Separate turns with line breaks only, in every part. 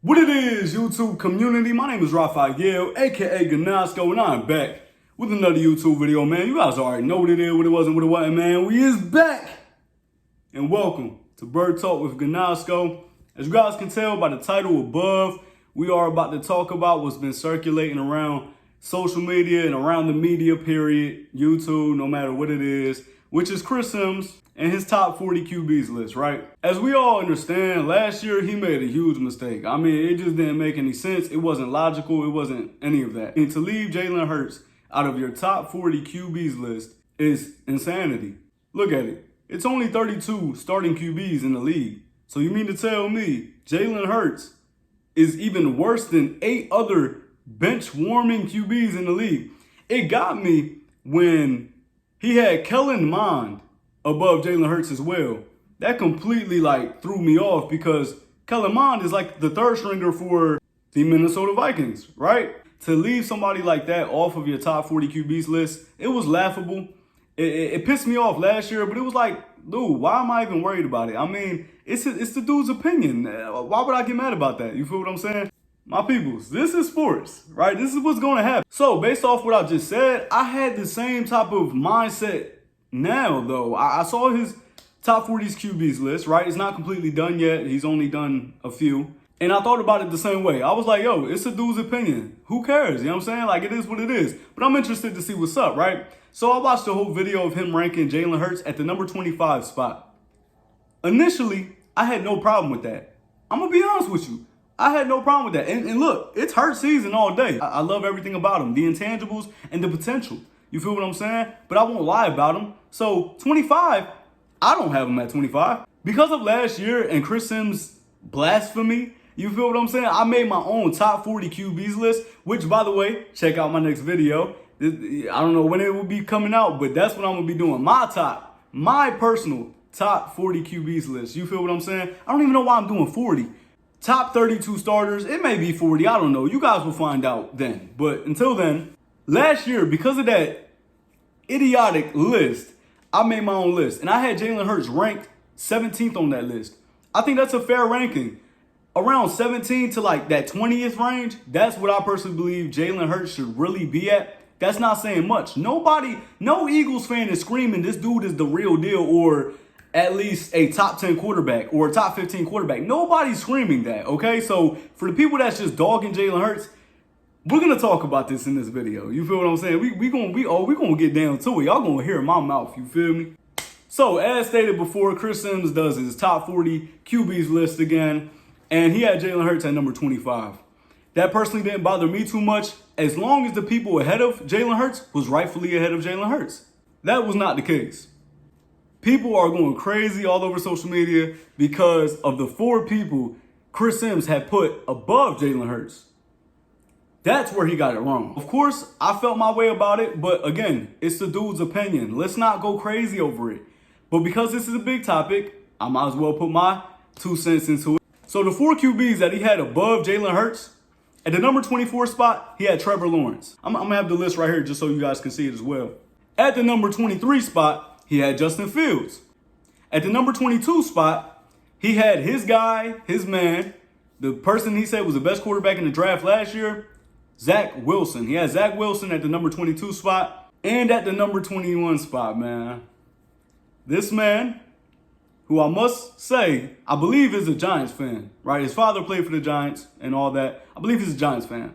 What it is, YouTube community? My name is Raphael, aka Ganasco, and I'm back with another YouTube video, man. You guys already know what it is, what it was, and what it wasn't, man. We is back! And welcome to Bird Talk with Ganasco. As you guys can tell by the title above, we are about to talk about what's been circulating around social media and around the media period, YouTube, no matter what it is, which is Chris Simm's and his top 40 QBs list, right? As we all understand, last year he made a huge mistake. I mean, it just didn't make any sense. It wasn't logical. It wasn't any of that. And to leave Jalen Hurts out of your top 40 QBs list is insanity. Look at it. It's only 32 starting QBs in the league. So you mean to tell me Jalen Hurts is even worse than 8 other bench-warming QBs in the league? It got me when he had Kellen Mond above Jalen Hurts as well. That completely threw me off because Kellen Mond is like the third stringer for the Minnesota Vikings, right? To leave somebody like that off of your top 40 QBs list, it was laughable. It pissed me off last year, but it was like, dude, why am I even worried about it? I mean, it's the dude's opinion. Why would I get mad about that? You feel what I'm saying? My peoples, this is sports, right? This is what's going to happen. So based off what I just said, I had the same type of mindset now, though. I saw his top 40s QBs list, right? It's not completely done yet. He's only done a few. And I thought about it the same way. I was like, yo, it's a dude's opinion. Who cares? You know what I'm saying? Like, it is what it is. But I'm interested to see what's up, right? So I watched the whole video of him ranking Jalen Hurts at the number 25 spot. Initially, I had no problem with that. I'm going to be honest with you. I had no problem with that. And look, it's Hurts season all day. I love everything about him. The intangibles and the potential. You feel what I'm saying? But I won't lie about him. So 25, I don't have him at 25. Because of last year and Chris Simm's blasphemy, you feel what I'm saying? I made my own top 40 QBs list, which, by the way, check out my next video. I don't know when it will be coming out, but that's what I'm going to be doing. My personal top 40 QBs list. You feel what I'm saying? I don't even know why I'm doing 40. Top 32 starters. It may be 40. I don't know. You guys will find out then. But until then, last year, because of that idiotic list, I made my own list. And I had Jalen Hurts ranked 17th on that list. I think that's a fair ranking. Around 17 to that 20th range, that's what I personally believe Jalen Hurts should really be at. That's not saying much. No Eagles fan is screaming this dude is the real deal or at least a top 10 quarterback or a top 15 quarterback. Nobody's screaming that, okay? So for the people that's just dogging Jalen Hurts, we're going to talk about this in this video. You feel what I'm saying? We gonna get down to it. Y'all going to hear my mouth, you feel me? So as stated before, Chris Sims does his top 40 QBs list again. And he had Jalen Hurts at number 25. That personally didn't bother me too much as long as the people ahead of Jalen Hurts was rightfully ahead of Jalen Hurts. That was not the case. People are going crazy all over social media because of the 4 people Chris Sims had put above Jalen Hurts. That's where he got it wrong. Of course, I felt my way about it, but again, it's the dude's opinion. Let's not go crazy over it. But because this is a big topic, I might as well put my 2 cents into it. So the 4 QBs that he had above Jalen Hurts, at the number 24 spot, he had Trevor Lawrence. I'm going to have the list right here just so you guys can see it as well. At the number 23 spot, he had Justin Fields. At the number 22 spot, he had his guy, his man, the person he said was the best quarterback in the draft last year, Zach Wilson. He had Zach Wilson at the number 22 spot and at the number 21 spot, man. This man, who I must say, I believe is a Giants fan, right? His father played for the Giants and all that. I believe he's a Giants fan.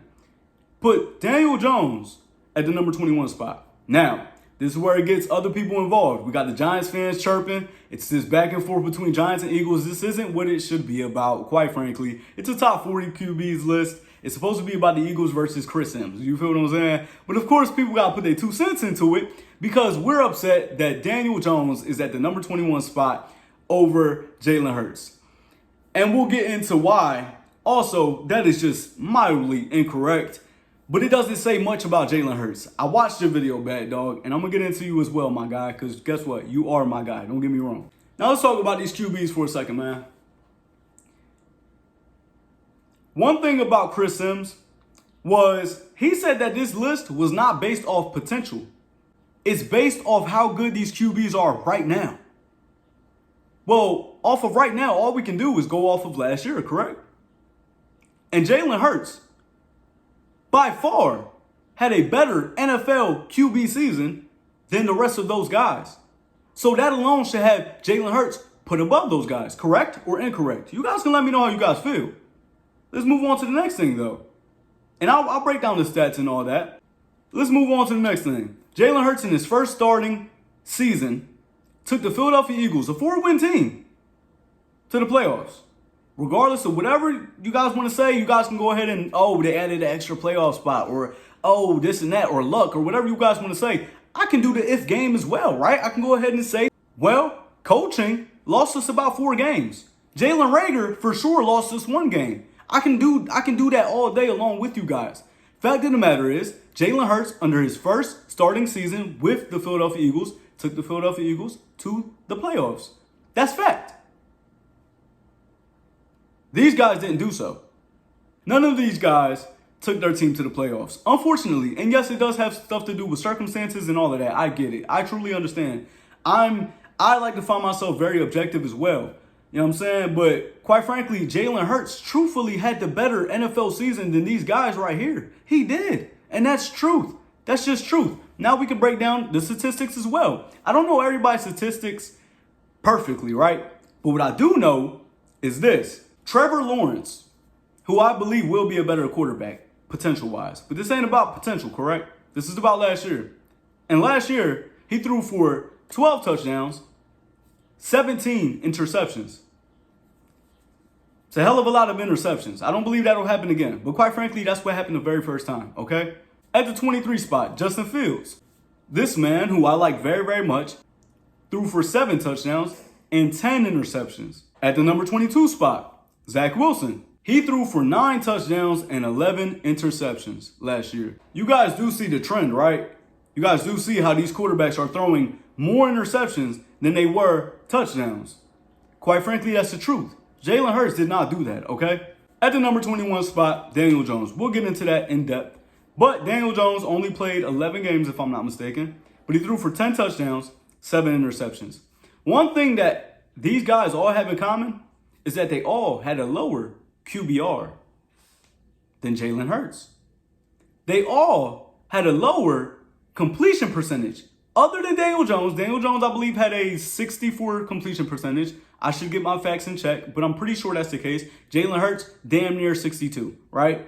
Put Daniel Jones at the number 21 spot. Now, this is where it gets other people involved. We got the Giants fans chirping. It's this back and forth between Giants and Eagles. This isn't what it should be about, quite frankly. It's a top 40 QBs list. It's supposed to be about the Eagles versus Chris Sims. You feel what I'm saying? But of course, people got to put their 2 cents into it because we're upset that Daniel Jones is at the number 21 spot over Jalen Hurts. And we'll get into why. Also, that is just mildly incorrect, but it doesn't say much about Jalen Hurts. I watched your video, Baddog, and I'm going to get into you as well, my guy, because guess what? You are my guy. Don't get me wrong. Now let's talk about these QBs for a second, man. One thing about Chris Sims was he said that this list was not based off potential. It's based off how good these QBs are right now. Well, off of right now, all we can do is go off of last year, correct? And Jalen Hurts, by far, had a better NFL QB season than the rest of those guys. So that alone should have Jalen Hurts put above those guys. Correct or incorrect? You guys can let me know how you guys feel. Let's move on to the next thing, though. And I'll break down the stats and all that. Let's move on to the next thing. Jalen Hurts in his first starting season took the Philadelphia Eagles, a 4-win team, to the playoffs. Regardless of whatever you guys want to say, you guys can go ahead and, oh, they added an extra playoff spot, or, oh, this and that, or luck, or whatever you guys want to say. I can do the if game as well, right? I can go ahead and say, well, coaching lost us about 4 games. Jalen Reagor for sure lost us 1 game. I can do that all day along with you guys. Fact of the matter is, Jalen Hurts, under his first starting season with the Philadelphia Eagles, took the Philadelphia Eagles to the playoffs. That's fact. These guys didn't do so. None of these guys took their team to the playoffs, unfortunately. And yes, it does have stuff to do with circumstances and all of that. I get it. I truly understand. I like to find myself very objective as well. You know what I'm saying? But quite frankly, Jalen Hurts truthfully had the better NFL season than these guys right here. He did. And that's truth. That's just truth. Now we can break down the statistics as well. I don't know everybody's statistics perfectly, right? But what I do know is this. Trevor Lawrence, who I believe will be a better quarterback, potential-wise. But this ain't about potential, correct? This is about last year. And last year, he threw for 12 touchdowns, 17 interceptions. It's a hell of a lot of interceptions. I don't believe that'll happen again. But quite frankly, that's what happened the very first time, okay? At the 23 spot, Justin Fields. This man, who I like very, very much, threw for 7 touchdowns and 10 interceptions. At the number 22 spot, Zach Wilson. He threw for 9 touchdowns and 11 interceptions last year. You guys do see the trend, right? You guys do see how these quarterbacks are throwing more interceptions than they were touchdowns. Quite frankly, that's the truth. Jalen Hurts did not do that, okay? At the number 21 spot, Daniel Jones. We'll get into that in depth. But Daniel Jones only played 11 games, if I'm not mistaken. But he threw for 10 touchdowns, 7 interceptions. One thing that these guys all have in common is that they all had a lower QBR than Jalen Hurts. They all had a lower completion percentage. Other than Daniel Jones, I believe, had a 64 completion percentage. I should get my facts in check, but I'm pretty sure that's the case. Jalen Hurts, damn near 62, right?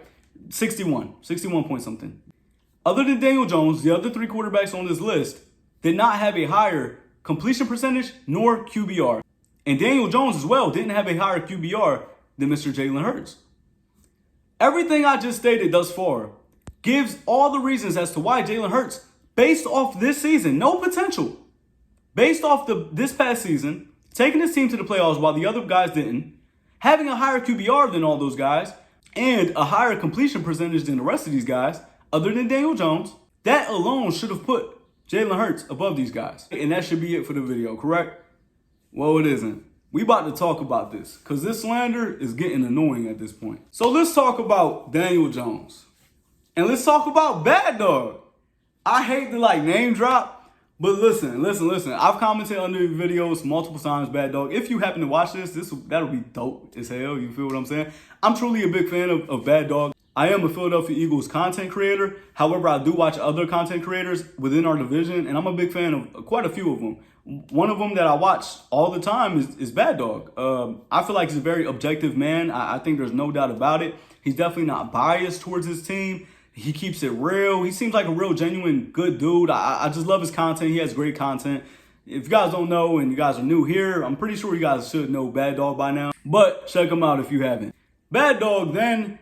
61 point something. Other than Daniel Jones, the other 3 quarterbacks on this list did not have a higher completion percentage nor QBR. And Daniel Jones as well didn't have a higher QBR than Mr. Jalen Hurts. Everything I just stated thus far gives all the reasons as to why Jalen Hurts, based off this season, no potential, based off this past season, taking his team to the playoffs while the other guys didn't, having a higher QBR than all those guys, and a higher completion percentage than the rest of these guys, other than Daniel Jones, that alone should have put Jalen Hurts above these guys. And that should be it for the video, correct? Well, it isn't. We about to talk about this because this slander is getting annoying at this point. So let's talk about Daniel Jones. And let's talk about Baddog. I hate to name drop, but listen. I've commented under your videos multiple times, Baddog. If you happen to watch that'll be dope as hell. You feel what I'm saying? I'm truly a big fan of Baddog. I am a Philadelphia Eagles content creator. However, I do watch other content creators within our division, and I'm a big fan of quite a few of them. One of them that I watch all the time is Baddog. I feel like he's a very objective man. I think there's no doubt about it. He's definitely not biased towards his team. He keeps it real. He seems like a real, genuine, good dude. I just love his content. He has great content. If you guys don't know and you guys are new here, I'm pretty sure you guys should know Baddog by now. But check him out if you haven't. Baddog, then,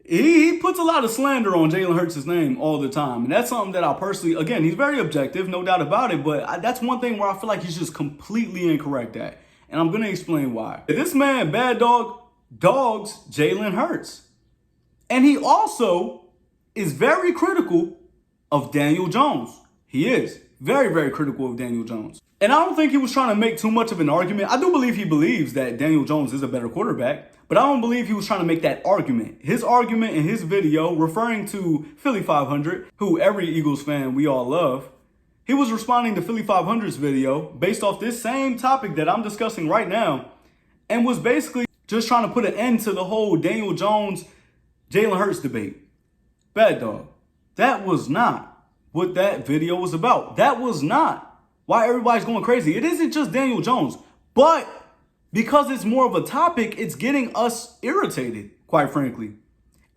he puts a lot of slander on Jalen Hurts' name all the time. And that's something that I personally, again, he's very objective, no doubt about it. But that's one thing where I feel like he's just completely incorrect at. And I'm going to explain why. This man, Baddog, dogs Jalen Hurts. And he also is very critical of Daniel Jones. He is very, very critical of Daniel Jones. And I don't think he was trying to make too much of an argument. I do believe he believes that Daniel Jones is a better quarterback, but I don't believe he was trying to make that argument. His argument in his video, referring to Philly 500, who every Eagles fan we all love, he was responding to Philly 500's video based off this same topic that I'm discussing right now, and was basically just trying to put an end to the whole Daniel Jones Jalen Hurts debate. Baddog. That was not what that video was about. That was not why everybody's going crazy. It isn't just Daniel Jones, but because it's more of a topic, it's getting us irritated, quite frankly.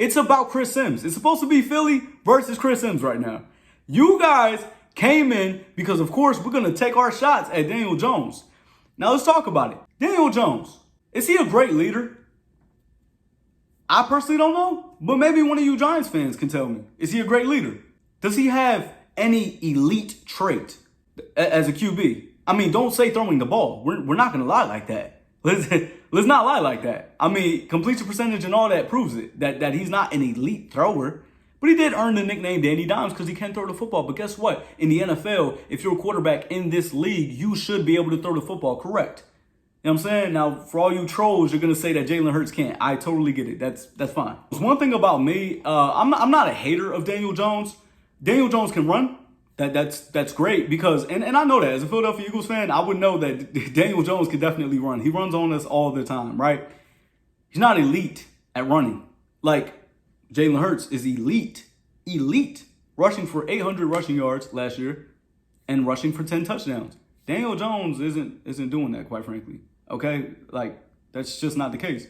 It's about Chris Sims. It's supposed to be Philly versus Chris Sims right now. You guys came in because, of course, we're going to take our shots at Daniel Jones. Now, let's talk about it. Daniel Jones, is he a great leader? I personally don't know, but maybe one of you Giants fans can tell me. Is he a great leader? Does he have any elite trait as a QB? I mean, don't say throwing the ball. We're not going to lie like that. Let's not lie like that. I mean, completion percentage and all that proves it, that he's not an elite thrower. But he did earn the nickname Danny Dimes because he can throw the football. But guess what? In the NFL, if you're a quarterback in this league, you should be able to throw the football, correct? You know what I'm saying? Now, for all you trolls, you're going to say that Jalen Hurts can't. I totally get it. That's fine. There's one thing about me. I'm not a hater of Daniel Jones. Daniel Jones can run. That's great because, and I know that as a Philadelphia Eagles fan, I would know that Daniel Jones can definitely run. He runs on us all the time, right? He's not elite at running. Like, Jalen Hurts is elite, rushing for 800 rushing yards last year and rushing for 10 touchdowns. Daniel Jones isn't doing that, quite frankly. Okay? Like, that's just not the case.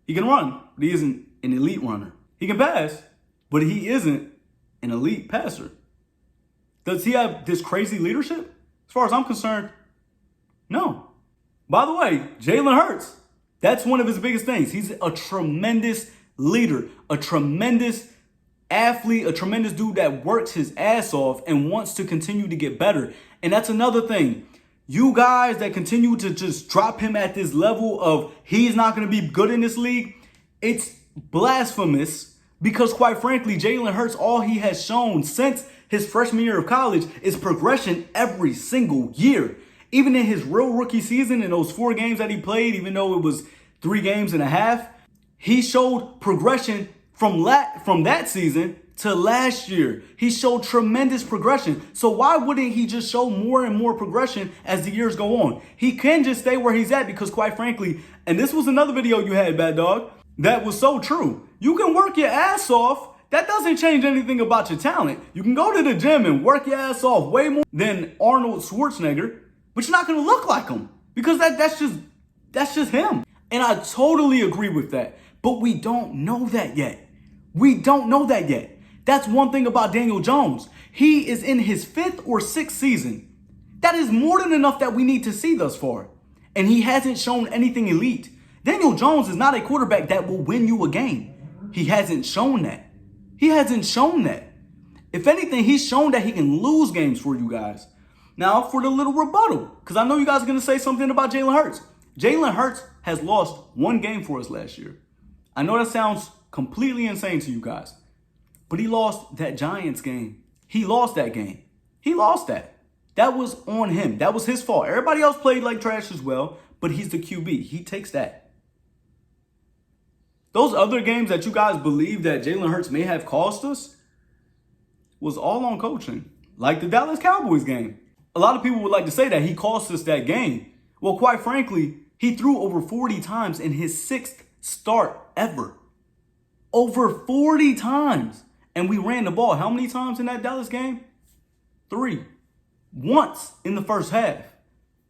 He can run, but he isn't an elite runner. He can pass, but he isn't an elite passer. Does he have this crazy leadership? As far as I'm concerned, no. By the way, Jalen Hurts, that's one of his biggest things. He's a tremendous leader, a tremendous athlete, a tremendous dude that works his ass off and wants to continue to get better. And that's another thing. You guys that continue to just drop him at this level of he's not going to be good in this league, it's blasphemous because, quite frankly, Jalen Hurts, all he has shown since his freshman year of college is progression every single year. Even in his real rookie season, in those 4 games that he played, even though it was 3 games and a half, he showed progression from that season to last year. He showed tremendous progression. So why wouldn't he just show more and more progression as the years go on? He can just stay where he's at because, quite frankly, and this was another video you had, Baddog, that was so true. You can work your ass off. That doesn't change anything about your talent. You can go to the gym and work your ass off way more than Arnold Schwarzenegger, but you're not going to look like him because that's just him. And I totally agree with that. But we don't know that yet. We don't know that yet. That's one thing about Daniel Jones. He is in his 5th or 6th season. That is more than enough that we need to see thus far. And he hasn't shown anything elite. Daniel Jones is not a quarterback that will win you a game. He hasn't shown that. He hasn't shown that. If anything, he's shown that he can lose games for you guys. Now, for the little rebuttal, because I know you guys are going to say something about Jalen Hurts. Jalen Hurts has lost 1 game for us last year. I know that sounds completely insane to you guys, but he lost that Giants game. He lost that game. He lost that. That was on him. That was his fault. Everybody else played like trash as well, but he's the QB. He takes that. Those other games that you guys believe that Jalen Hurts may have cost us was all on coaching, like the Dallas Cowboys game. A lot of people would like to say that he cost us that game. Well, quite frankly, he threw over 40 times in his 6th start ever. Over 40 times. And we ran the ball how many times in that Dallas game? 3. Once in the first half.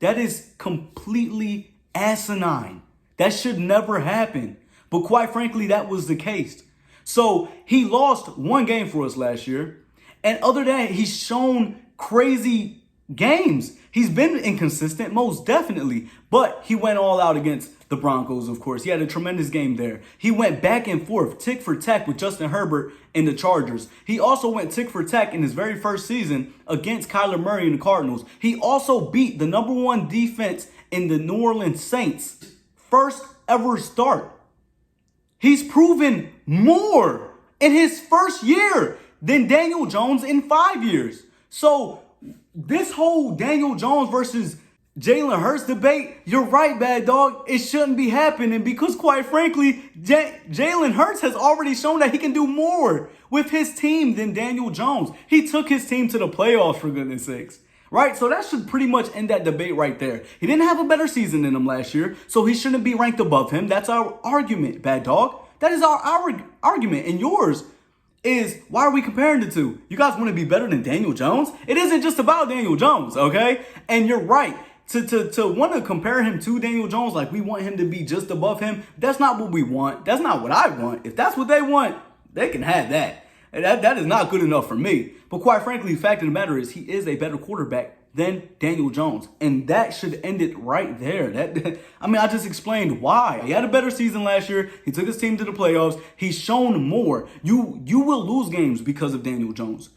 That is completely asinine. That should never happen. But quite frankly, that was the case. So he lost 1 game for us last year. And other than that, he's shown crazy games. He's been inconsistent, most definitely, but he went all out against the Broncos, of course. He had a tremendous game there. He went back and forth, tick for tack with Justin Herbert and the Chargers. He also went tick for tack in his very first season against Kyler Murray and the Cardinals. He also beat the #1 defense in the New Orleans Saints. First ever start. He's proven more in his first year than Daniel Jones in 5 years. So this whole Daniel Jones versus Jalen Hurts debate, you're right, Baddog. It shouldn't be happening because, quite frankly, Jalen Hurts has already shown that he can do more with his team than Daniel Jones. He took his team to the playoffs, for goodness sakes. Right? So that should pretty much end that debate right there. He didn't have a better season than him last year, so he shouldn't be ranked above him. That's our argument, Baddog. That is our argument. And yours is, why are we comparing the two? You guys want to be better than Daniel Jones? It isn't just about Daniel Jones, okay? And you're right. To want to compare him to Daniel Jones, like we want him to be just above him, that's not what we want. That's not what I want. If that's what they want, they can have that. That is not good enough for me. But quite frankly, the fact of the matter is he is a better quarterback than Daniel Jones. And that should end it right there. I just explained why. He had a better season last year. He took his team to the playoffs. He's shown more. You will lose games because of Daniel Jones.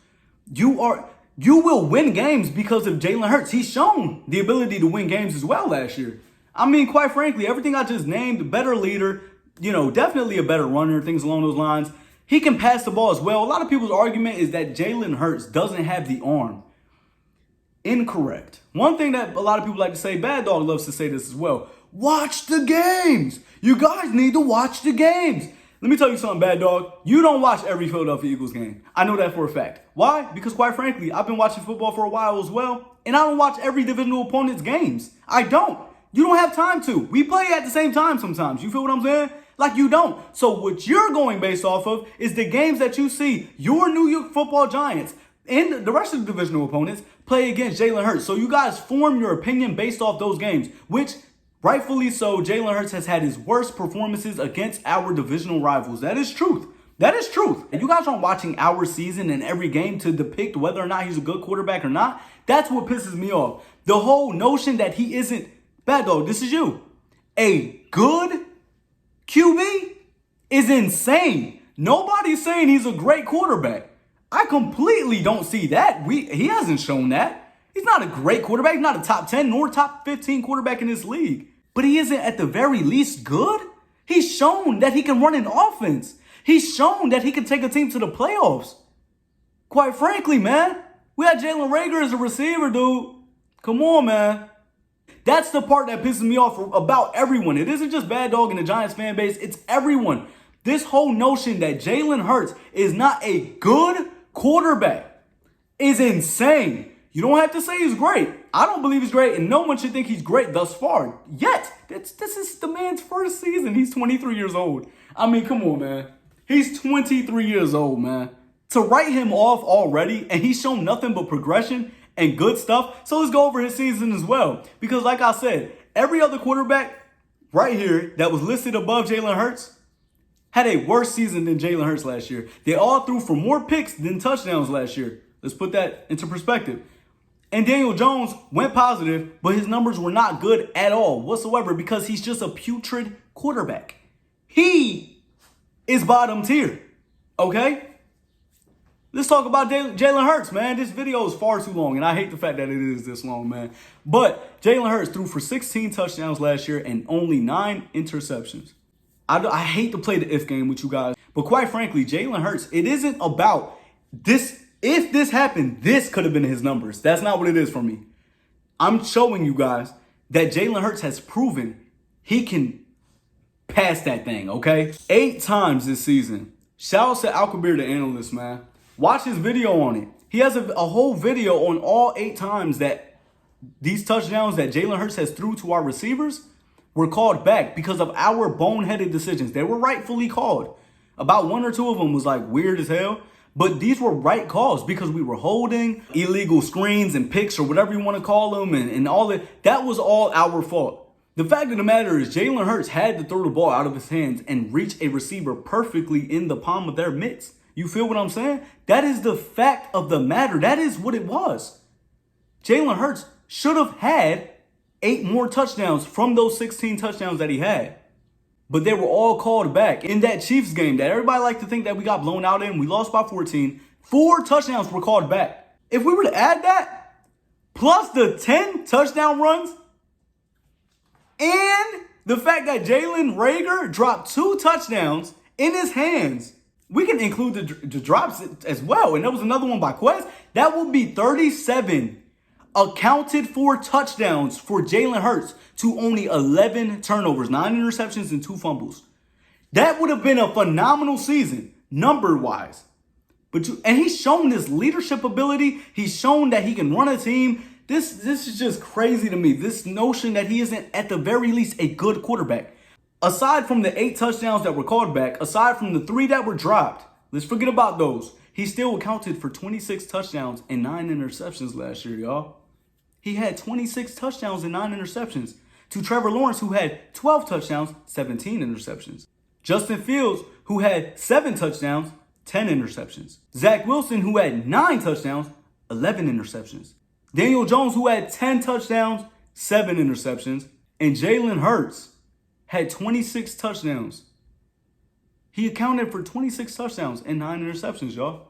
You will win games because of Jalen Hurts. He's shown the ability to win games as well last year. Quite frankly, everything I just named, a better leader, definitely a better runner, things along those lines. He can pass the ball as well. A lot of people's argument is that Jalen Hurts doesn't have the arm. Incorrect. One thing that a lot of people like to say, Baddog loves to say this as well. Watch the games. You guys need to watch the games. Let me tell you something, Baddog. You don't watch every Philadelphia Eagles game. I know that for a fact. Why? Because quite frankly, I've been watching football for a while as well, and I don't watch every divisional opponent's games. I don't. You don't have time to. We play at the same time sometimes. You feel what I'm saying? Like you don't. So what you're going based off of is the games that you see your New York Football Giants and the rest of the divisional opponents play against Jalen Hurts. So you guys form your opinion based off those games, which rightfully so, Jalen Hurts has had his worst performances against our divisional rivals. That is truth. That is truth. And you guys aren't watching our season and every game to depict whether or not he's a good quarterback or not. That's what pisses me off. The whole notion that he isn't, Baddog, this is you, a good QB is insane. Nobody's saying he's a great quarterback. I completely don't see that. He hasn't shown that. He's not a great quarterback. He's not a top 10 nor top 15 quarterback in this league. But he isn't at the very least good. He's shown that he can run an offense. He's shown that he can take a team to the playoffs. Quite frankly, man, we had Jalen Reagor as a receiver, dude. Come on, man. That's the part that pisses me off about everyone. It isn't just Baddog and the Giants fan base. It's everyone. This whole notion that Jalen Hurts is not a good quarterback is insane. You don't have to say he's great. I don't believe he's great, and no one should think he's great thus far. Yet, this is the man's first season. He's 23 years old. Come on, man. He's 23 years old, man. To write him off already, and he's shown nothing but progression and good stuff. So let's go over his season as well. Because like I said, every other quarterback right here that was listed above Jalen Hurts had a worse season than Jalen Hurts last year. They all threw for more picks than touchdowns last year. Let's put that into perspective. And Daniel Jones went positive, but his numbers were not good at all whatsoever because he's just a putrid quarterback. He is bottom tier, okay? Let's talk about Jalen Hurts, man. This video is far too long, and I hate the fact that it is this long, man. But Jalen Hurts threw for 16 touchdowns last year and only 9 interceptions. I hate to play the if game with you guys, but quite frankly, Jalen Hurts, it isn't about this. If this happened, this could have been his numbers. That's not what it is for me. I'm showing you guys that Jalen Hurts has proven he can pass that thing, okay? 8 times this season. Shout out to Alkabir, the analyst, man. Watch his video on it. He has a whole video on all 8 times that these touchdowns that Jalen Hurts has threw to our receivers were called back because of our boneheaded decisions. They were rightfully called. About 1 or 2 of them was like weird as hell. But these were right calls because we were holding illegal screens and picks or whatever you want to call them and all that. That was all our fault. The fact of the matter is Jalen Hurts had to throw the ball out of his hands and reach a receiver perfectly in the palm of their mitts. You feel what I'm saying? That is the fact of the matter. That is what it was. Jalen Hurts should have had 8 more touchdowns from those 16 touchdowns that he had. But they were all called back. In that Chiefs game that everybody liked to think that we got blown out in, we lost by 14. 4 touchdowns were called back. If we were to add that, plus the 10 touchdown runs, and the fact that Jalen Reagor dropped 2 touchdowns in his hands, we can include the drops as well. And there was another one by Quest. That would be 37 accounted for touchdowns for Jalen Hurts to only 11 turnovers, 9 interceptions, and 2 fumbles. That would have been a phenomenal season, number-wise. And he's shown this leadership ability. He's shown that he can run a team. This is just crazy to me. This notion that he isn't, at the very least, a good quarterback. Aside from the 8 touchdowns that were called back, aside from the 3 that were dropped, let's forget about those. He still accounted for 26 touchdowns and 9 interceptions last year, y'all. He had 26 touchdowns and 9 interceptions to Trevor Lawrence, who had 12 touchdowns, 17 interceptions. Justin Fields, who had 7 touchdowns, 10 interceptions. Zach Wilson, who had 9 touchdowns, 11 interceptions. Daniel Jones, who had 10 touchdowns, 7 interceptions. And Jalen Hurts had 26 touchdowns. He accounted for 26 touchdowns and 9 interceptions, y'all.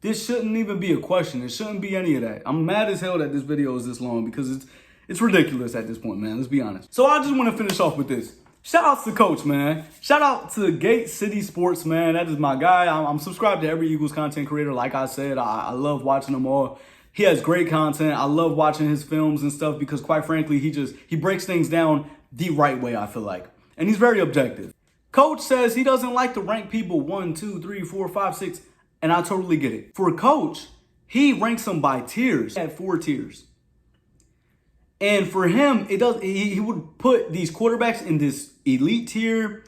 This shouldn't even be a question. It shouldn't be any of that. I'm mad as hell that this video is this long because it's ridiculous at this point, man. Let's be honest. So I just want to finish off with this. Shout out to Coach, man. Shout out to Gate City Sports, man. That is my guy. I'm subscribed to every Eagles content creator. Like I said, I love watching them all. He has great content. I love watching his films and stuff because, quite frankly, he breaks things down the right way, I feel like. And he's very objective. Coach says he doesn't like to rank people 1, 2, 3, 4, 5, 6, and I totally get it. For a coach, he ranks them by tiers. He had 4 tiers. And for him, he would put these quarterbacks in this elite tier,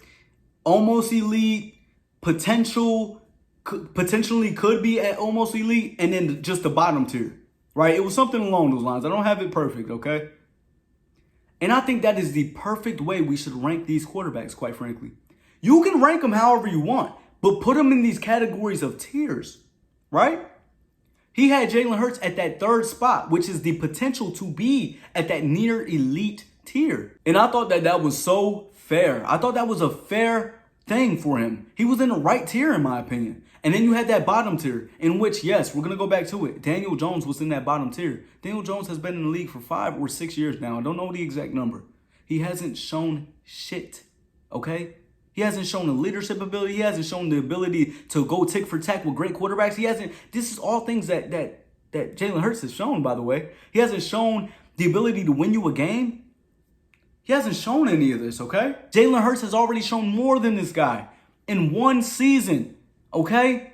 almost elite, potentially could be at almost elite, and then just the bottom tier, right? It was something along those lines. I don't have it perfect, okay? And I think that is the perfect way we should rank these quarterbacks, quite frankly. You can rank them however you want, but put them in these categories of tiers, right? He had Jalen Hurts at that 3rd spot, which is the potential to be at that near elite tier. And I thought that was so fair. I thought that was a fair thing for him. He was in the right tier, in my opinion. And then you had that bottom tier, in which, yes, we're going to go back to it. Daniel Jones was in that bottom tier. Daniel Jones has been in the league for 5 or 6 years now. I don't know the exact number. He hasn't shown shit, okay? He hasn't shown the leadership ability. He hasn't shown the ability to go tick for tack with great quarterbacks. He hasn't. This is all things that Jalen Hurts has shown, by the way. He hasn't shown the ability to win you a game. He hasn't shown any of this, okay? Jalen Hurts has already shown more than this guy in 1 season, okay?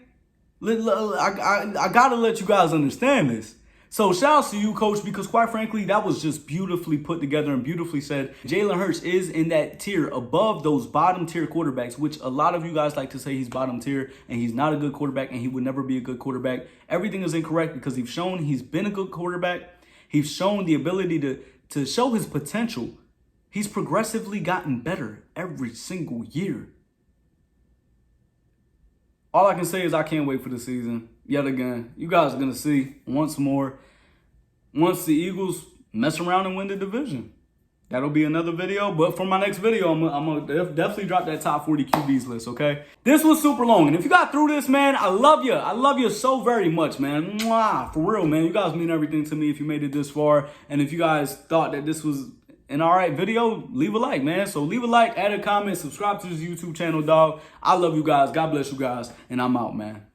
I got to let you guys understand this. So shout out to you, Coach, because quite frankly, that was just beautifully put together and beautifully said. Jalen Hurts is in that tier above those bottom tier quarterbacks, which a lot of you guys like to say he's bottom tier and he's not a good quarterback and he would never be a good quarterback. Everything is incorrect because he's shown he's been a good quarterback. He's shown the ability to show his potential. He's progressively gotten better every single year. All I can say is I can't wait for the season. Yet again, you guys are going to see once more, once the Eagles mess around and win the division. That'll be another video. But for my next video, I'm going to definitely drop that top 40 QBs list, okay? This was super long. And if you got through this, man, I love you. I love you so very much, man. Mwah, for real, man. You guys mean everything to me if you made it this far. And if you guys thought that this was an all right video, leave a like, man. So leave a like, add a comment, subscribe to this YouTube channel, dog. I love you guys. God bless you guys. And I'm out, man.